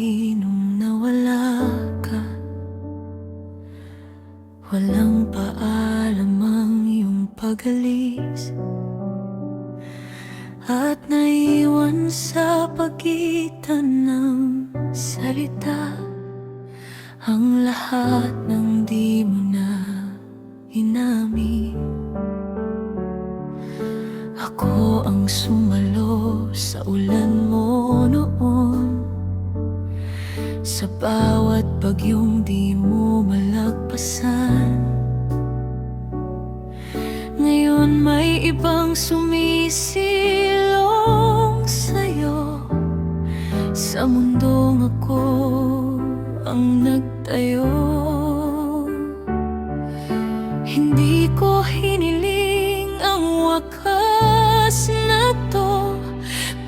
buhay nung nawala ka. Walang paalam ang iyong pag-alis, at naiwan sa pagitan ng salita ang lahat ng di mo na inamin. Ako ang sumalo sa ulan mo noon, sa bawat bagyong di mo malagpasan. Ngayon may ibang sumisilong sa'yo, sa mundong ako ang nagtayo. Hindi ko hiniling ang wakas na to,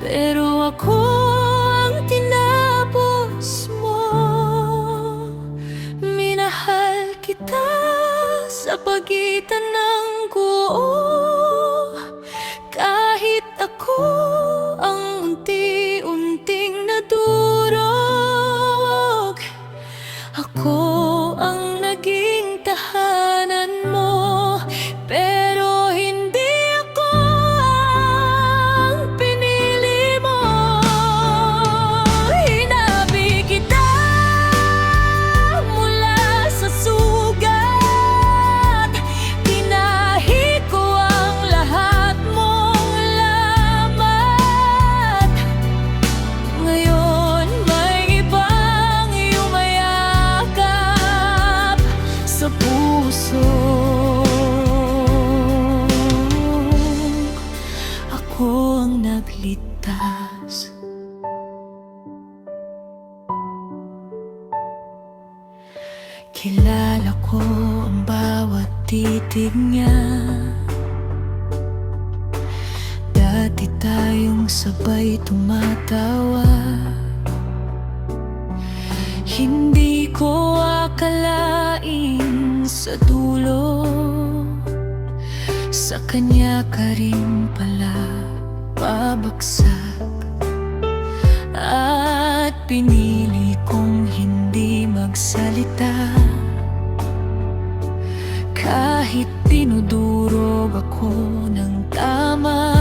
pero ako ang tinapos mo. Minahal kita sa pagitan ng guo, kahit ako ang unti-unting nadurog. Ako ang naging tahanan mo, pero hindi ako ang pinili mo. Hinabi kita mula sa sugat, tinahi ko ang lahat mong lamat. Ngayon may ibang yumayakap sa puso. Ako ang nagligtas. Kilala ko ang bawat titig niya. Dati tayong sabay tumatawa. Hindi ko akalain sa dulo, sa kanya ka rin pala babagsak. At pinili kong hindi magsalita, kahit dinudurog ako ng tama.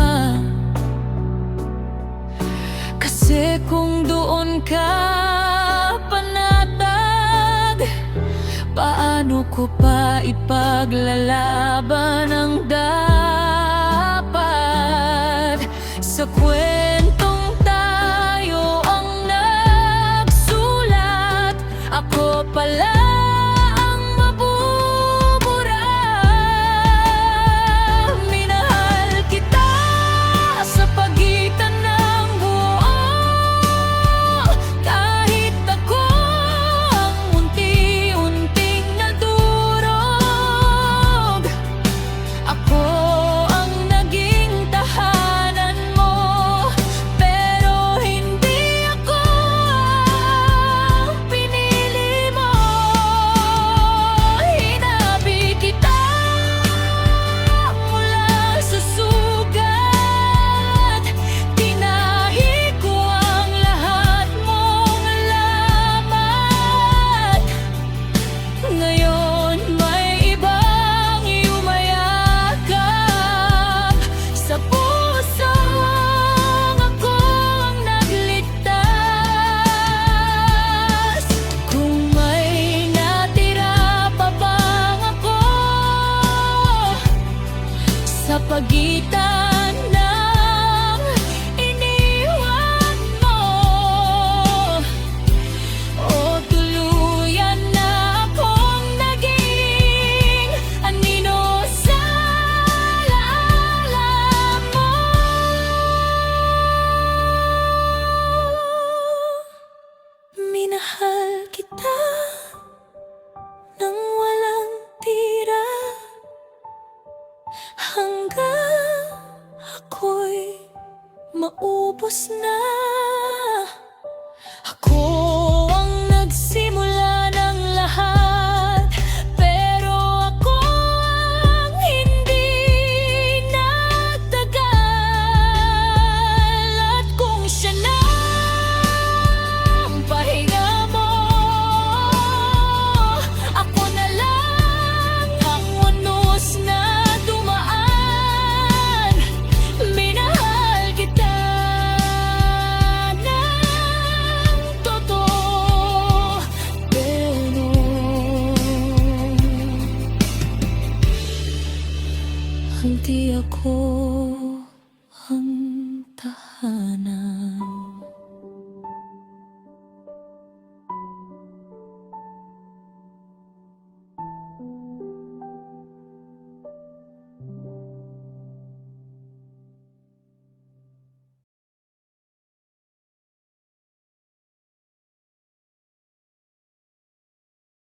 Kasi kung doon ka panatag, paano ko pa ipaglalaban ang dapat sa kwento